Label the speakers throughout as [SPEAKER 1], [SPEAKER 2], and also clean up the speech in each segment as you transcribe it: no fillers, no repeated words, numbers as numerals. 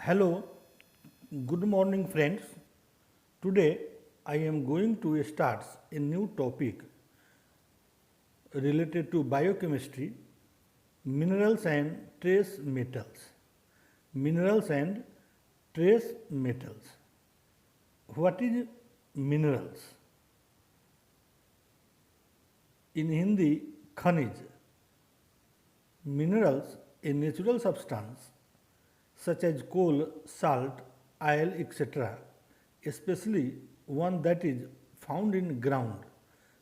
[SPEAKER 1] Hello, good morning, friends. Today I am going to start a new topic related to biochemistry, minerals and trace metals. Minerals and trace metals. What is minerals? In Hindi, खनिज. Minerals, a natural substance such as coal, salt, oil, etc., especially one that is found in ground.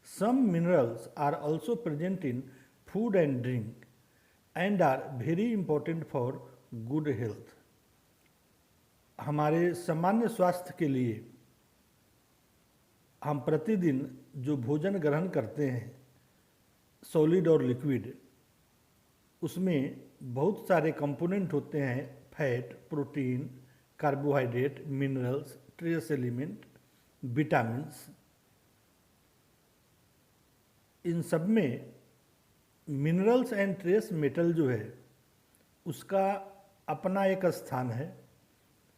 [SPEAKER 1] Some minerals are also present in food and drink and are very important for good health. हमारे सामान्य स्वास्थ्य के लिए हम प्रतिदिन जो भोजन ग्रहण करते हैं, सॉलिड और लिक्विड, उसमें बहुत सारे कंपोनेंट होते हैं, fat, protein, carbohydrate, minerals, trace element, vitamins. इन सब में मिनरल्स एंड ट्रेस मेटल जो है उसका अपना एक स्थान है.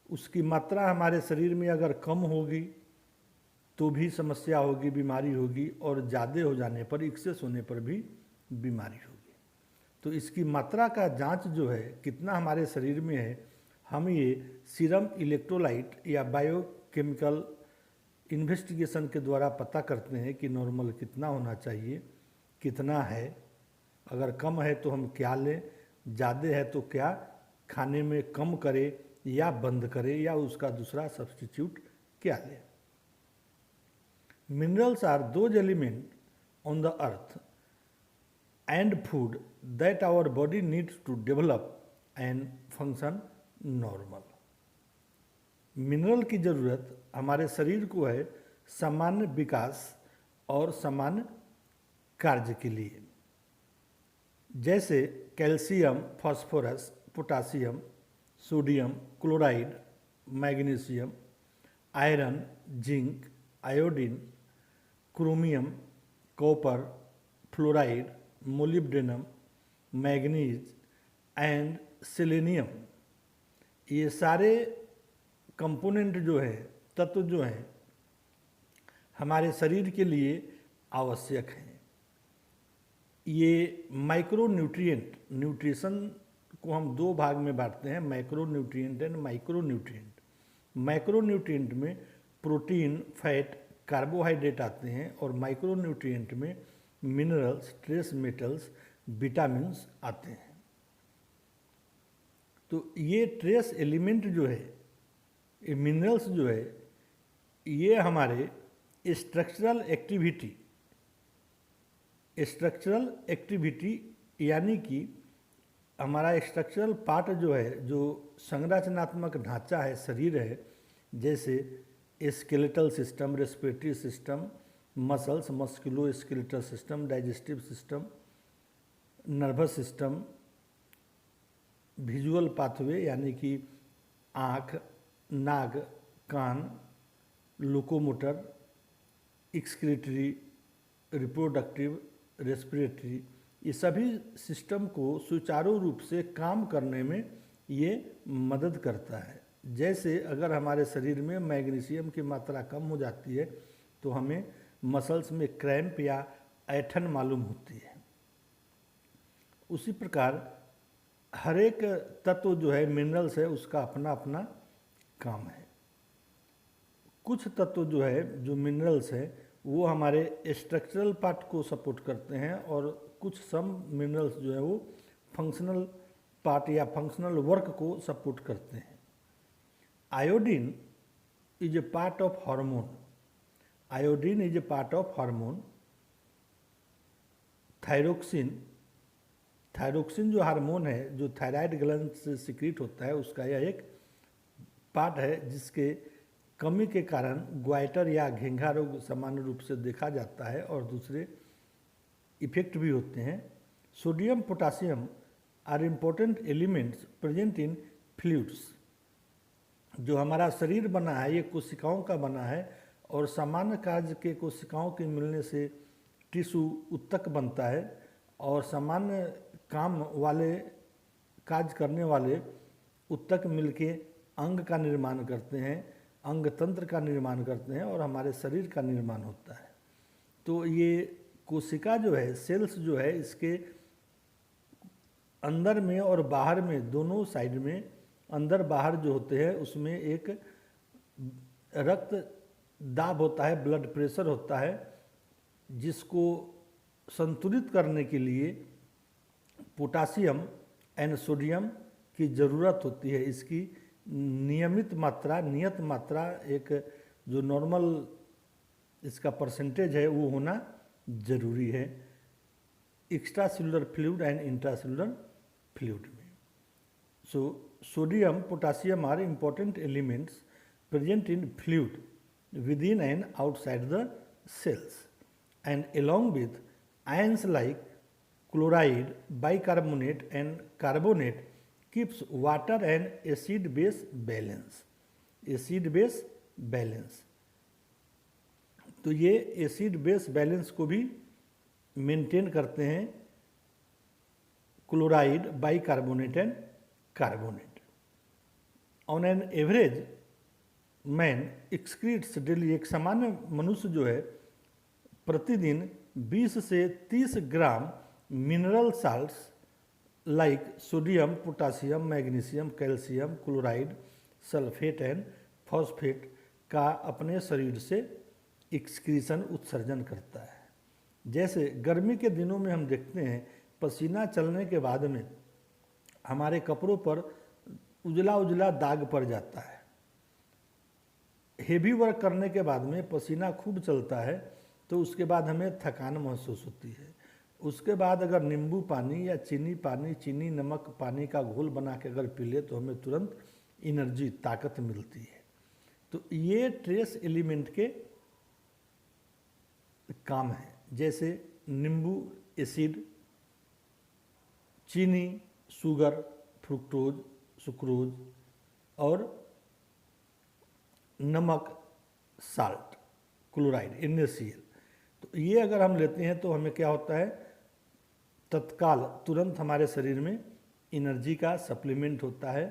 [SPEAKER 1] उसकी मात्रा हमारे शरीर में अगर कम होगी तो भी समस्या होगी, बीमारी होगी, और ज़्यादा हो जाने पर, एक्सेस होने पर भी बीमारी होगी. तो इसकी मात्रा का जांच जो है कितना हमारे शरीर में है, हम ये सीरम इलेक्ट्रोलाइट या बायोकेमिकल इन्वेस्टिगेशन के द्वारा पता करते हैं कि नॉर्मल कितना होना चाहिए, कितना है. अगर कम है तो हम क्या लें, ज़्यादा है तो क्या खाने में कम करें या बंद करें, या उसका दूसरा सब्स्टिट्यूट क्या लें. Minerals are those elements on the earth and food that our body needs to develop and function normal. Mineral की ज़रूरत हमारे शरीर को है सामान्य विकास और सामान्य कार्य के लिए. जैसे calcium, phosphorus, potassium, sodium, chloride, magnesium, iron, zinc, iodine, chromium, copper, fluoride, molybdenum, manganese and selenium. ये सारे कंपोनेंट जो है, तत्व जो हैं, हमारे शरीर के लिए आवश्यक हैं. ये माइक्रो न्यूट्रिएंट, न्यूट्रिशन को हम दो भाग में बांटते हैं, macro nutrient and micro nutrient. Macro nutrient में प्रोटीन, फैट, कार्बोहाइड्रेट आते हैं, और माइक्रो न्यूट्रिएंट में मिनरल्स, ट्रेस मेटल्स, विटामिन्स आते हैं. तो ये ट्रेस एलिमेंट जो है, ये मिनरल्स जो है, ये हमारे स्ट्रक्चरल एक्टिविटी यानी कि हमारा स्ट्रक्चरल पार्ट जो है, जो संरचनात्मक ढांचा है, शरीर है, जैसे skeletal system, respiratory system, muscles, मस्कुलो skeletal system, digestive system, nervous system, visual pathway यानी कि आँख, नाक, कान, लोकोमोटर, एक्सक्रीटरी, रिप्रोडक्टिव, रेस्पिरेटरी, ये सभी सिस्टम को सुचारू रूप से काम करने में ये मदद करता है. जैसे अगर हमारे शरीर में मैग्नीशियम की मात्रा कम हो जाती है तो हमें मसल्स में क्रैम्प या ऐंठन मालूम होती है. उसी प्रकार हर एक तत्व जो है, मिनरल्स है, उसका अपना अपना काम है. कुछ तत्व जो है, जो मिनरल्स है, वो हमारे स्ट्रक्चरल पार्ट को सपोर्ट करते हैं, और कुछ सम मिनरल्स जो है वो फंक्शनल पार्ट या फंक्शनल वर्क को सपोर्ट करते हैं. Iodine is a part of hormone. Iodine is a part of hormone. Thyroxine जो हार्मोन है, जो थायराइड ग्लैंड से सिक्रीट होता है, उसका यह एक पार्ट है जिसके कमी के कारण ग्वाइटर या घेंघा रोग सामान्य रूप से देखा जाता है, और दूसरे इफेक्ट भी होते हैं. Sodium, potassium are important elements present in fluids. जो हमारा शरीर बना है, ये कोशिकाओं का बना है, और सामान्य कार्य के कोशिकाओं के मिलने से टिश्यू उत्तक बनता है, और सामान्य काम वाले, कार्य करने वाले उत्तक मिलके अंग का निर्माण करते हैं, अंग तंत्र का निर्माण करते हैं और हमारे शरीर का निर्माण होता है। तो ये कोशिका जो है, सेल्स जो है, इसके अंदर में और बाहर में, दोनों साइड में, अंदर बाहर जो होते हैं उसमें एक रक्त दाब होता है, ब्लड प्रेशर होता है, जिसको संतुलित करने के लिए पोटासियम एंड सोडियम की ज़रूरत होती है। इसकी नियत मात्रा एक जो नॉर्मल इसका परसेंटेज है वो होना ज़रूरी है extracellular fluid and intracellular fluid में। So sodium potassium are important elements present in fluid within and outside the cells, and along with ions like chloride, bicarbonate and carbonate keeps water and acid base balance. acid base balance, तो ये acid base balance को भी maintain करते हैं chloride, bicarbonate and carbonate. On an average man excretes daily, एक सामान्य मनुष्य जो है प्रतिदिन 20 से 30 gram mineral salts like sodium, potassium, magnesium, calcium, chloride, sulphate and phosphate का अपने शरीर से एक्सक्रीशन उत्सर्जन करता है। जैसे गर्मी के दिनों में हम देखते हैं पसीना चलने के बाद में हमारे कपड़ों पर उजला उजला दाग पड़ जाता है। हेवी वर्क करने के बाद में पसीना खूब चलता है तो उसके बाद हमें थकान महसूस होती है। उसके बाद अगर नींबू पानी या चीनी नमक पानी का घोल बना के अगर पी ले तो हमें तुरंत एनर्जी, ताकत मिलती है। तो ये ट्रेस एलिमेंट के काम है, जैसे नींबू एसिड, चीनी शुगर, फ्रुक्टोज, सुक्रोज और नमक साल्ट, क्लोराइड, NaCl। तो ये अगर हम लेते हैं तो हमें क्या होता है, तत्काल तुरंत हमारे शरीर में एनर्जी का सप्लीमेंट होता है